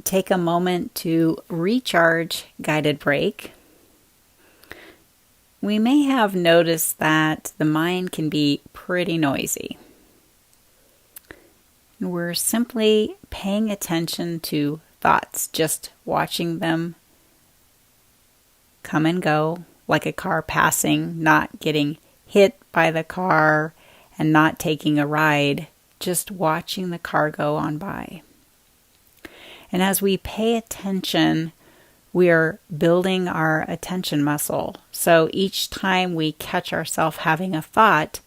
Take a moment to recharge guided break. We may have noticed that the mind can be pretty noisy. We're simply paying attention to thoughts, just watching them come and go like a car passing, not getting hit by the car and not taking a ride, just watching the car go on by. And as we pay attention, we are building our attention muscle. So each time we catch ourselves having a thought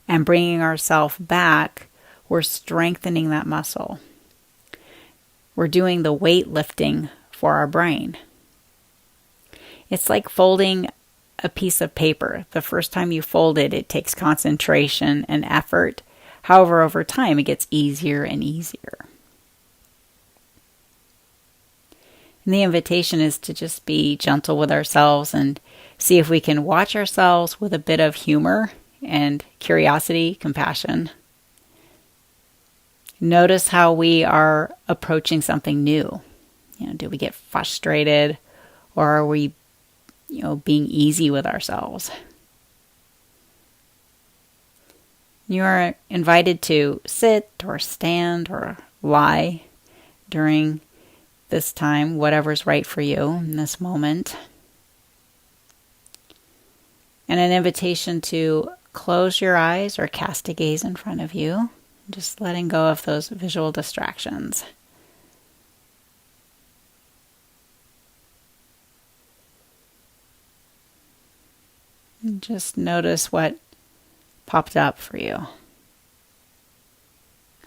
and bringing ourselves back, we're strengthening that muscle. We're doing the weightlifting for our brain. It's like folding a piece of paper. The first time you fold it, it takes concentration and effort. However, over time, it gets easier and easier. And the invitation is to just be gentle with ourselves and see if we can watch ourselves with a bit of humor and curiosity, compassion. Notice how we are approaching something new. Do we get frustrated, or are we, being easy with ourselves? You are invited to sit or stand or lie during this time, whatever's right for you in this moment. And an invitation to close your eyes or cast a gaze in front of you, just letting go of those visual distractions. And just notice what popped up for you.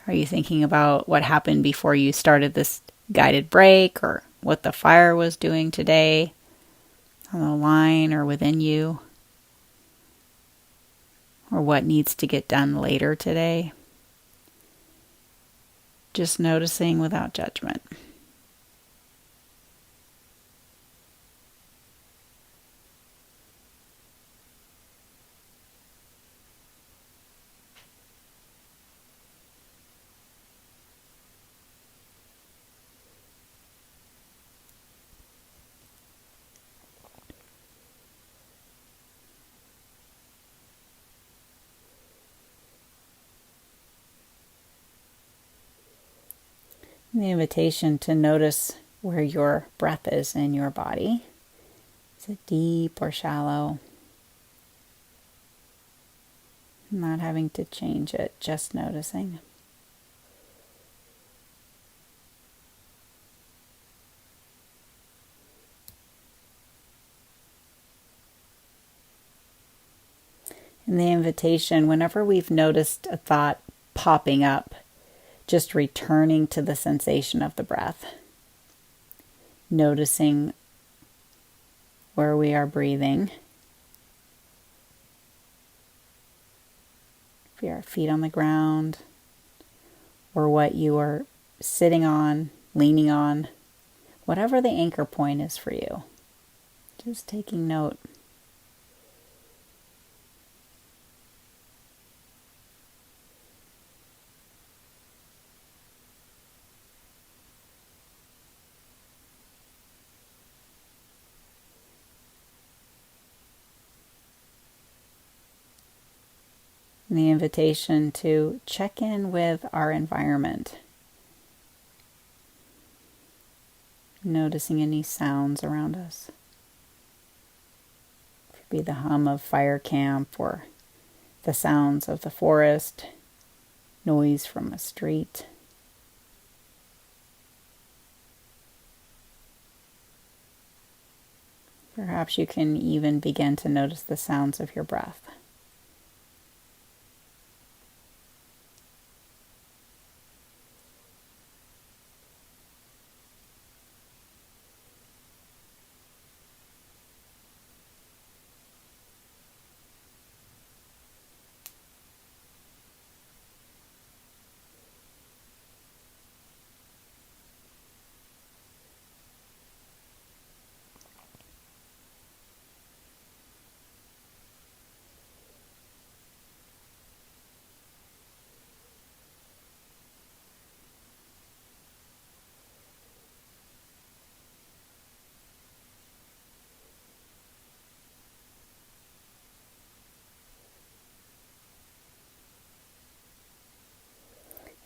Are you thinking about what happened before you started this guided break, or what the fire was doing today on the line or within you, or what needs to get done later today? Just noticing without judgment. The invitation to notice where your breath is in your body. Is it deep or shallow? Not having to change it, just noticing. And the invitation, whenever we've noticed a thought popping up, just returning to the sensation of the breath. Noticing where we are breathing. If your feet on the ground, or what you are sitting on, leaning on, whatever the anchor point is for you. Just taking note. The invitation to check in with our environment. Noticing any sounds around us. It could be the hum of fire camp, or the sounds of the forest, noise from a street. Perhaps you can even begin to notice the sounds of your breath.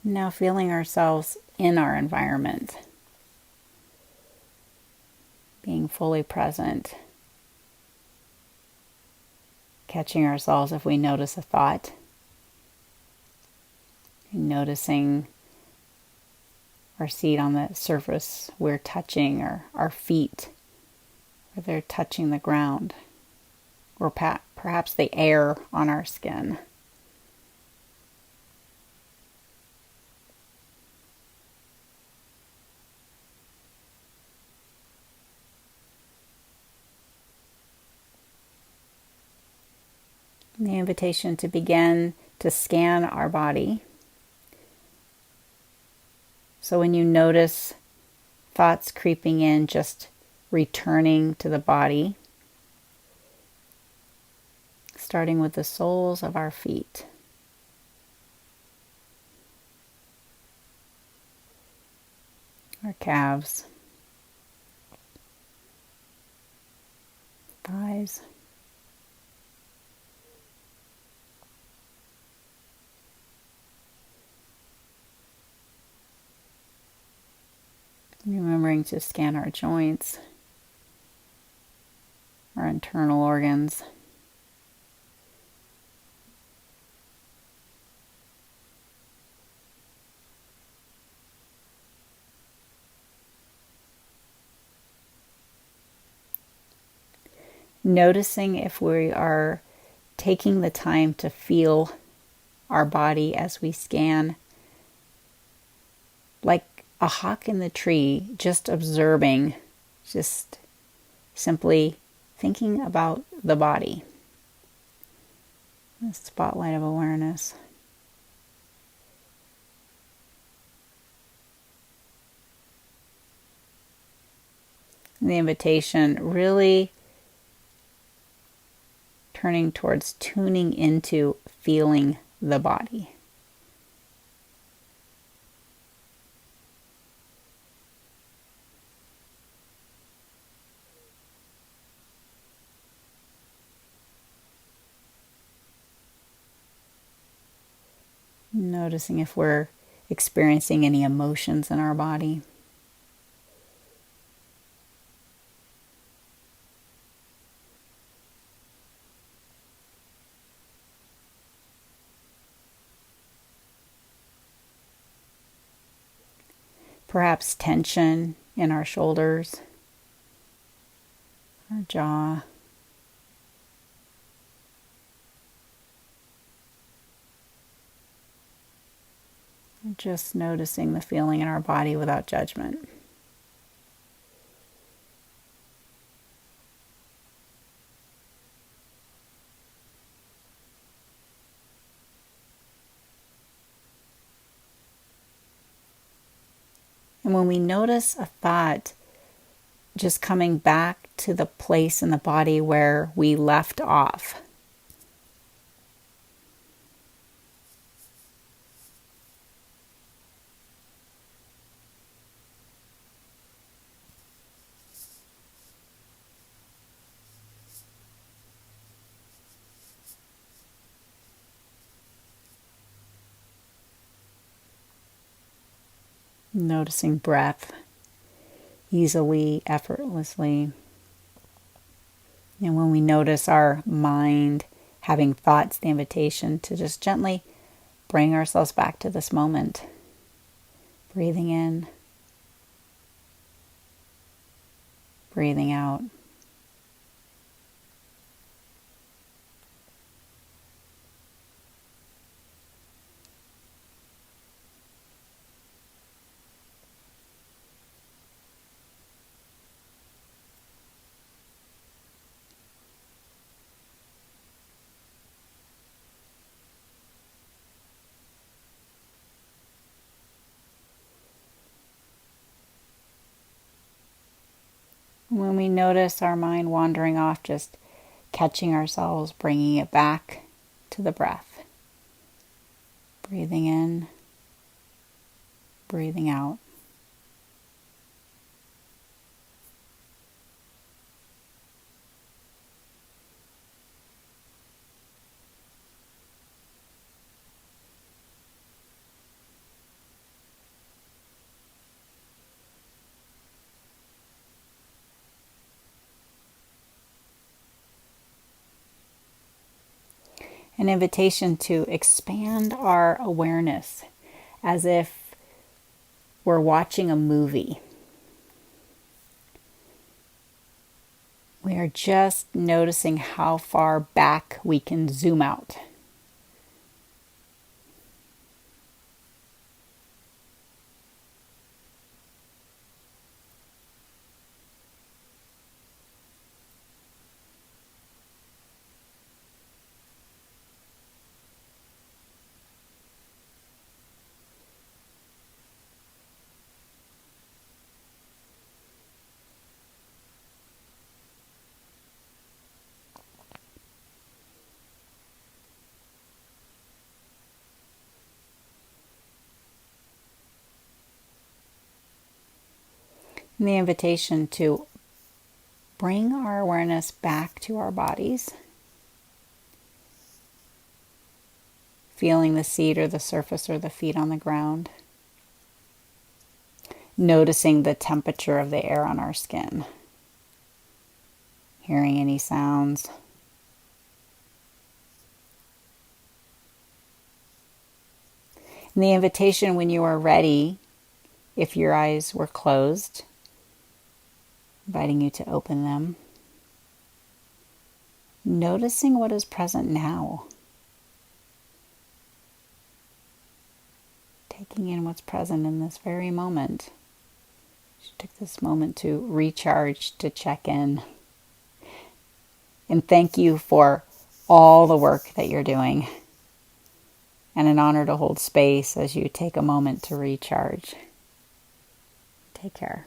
Now feeling ourselves in our environment, being fully present, catching ourselves if we notice a thought, noticing our seat on the surface we're touching, or our feet, where they're touching the ground, or perhaps the air on our skin. The invitation to begin to scan our body. So when you notice thoughts creeping in, just returning to the body, starting with the soles of our feet. Our calves, thighs, remembering to scan our joints, our internal organs. Noticing if we are taking the time to feel our body as we scan, like a hawk in the tree, just observing, just simply thinking about the body. The spotlight of awareness. And the invitation really turning towards tuning into feeling the body. Noticing if we're experiencing any emotions in our body. Perhaps tension in our shoulders, our jaw. Just noticing the feeling in our body without judgment. And when we notice a thought, just coming back to the place in the body where we left off. Noticing breath easily, effortlessly. And when we notice our mind having thoughts, the invitation to just gently bring ourselves back to this moment. Breathing in, breathing out. When we notice our mind wandering off, just catching ourselves, bringing it back to the breath. Breathing in, breathing out. An invitation to expand our awareness as if we're watching a movie. We are just noticing how far back we can zoom out. And the invitation to bring our awareness back to our bodies, feeling the seat or the surface or the feet on the ground, noticing the temperature of the air on our skin, hearing any sounds. And the invitation, when you are ready, if your eyes were closed, inviting you to open them. Noticing what is present now. Taking in what's present in this very moment. You took this moment to recharge, to check in. And thank you for all the work that you're doing. And an honor to hold space as you take a moment to recharge. Take care.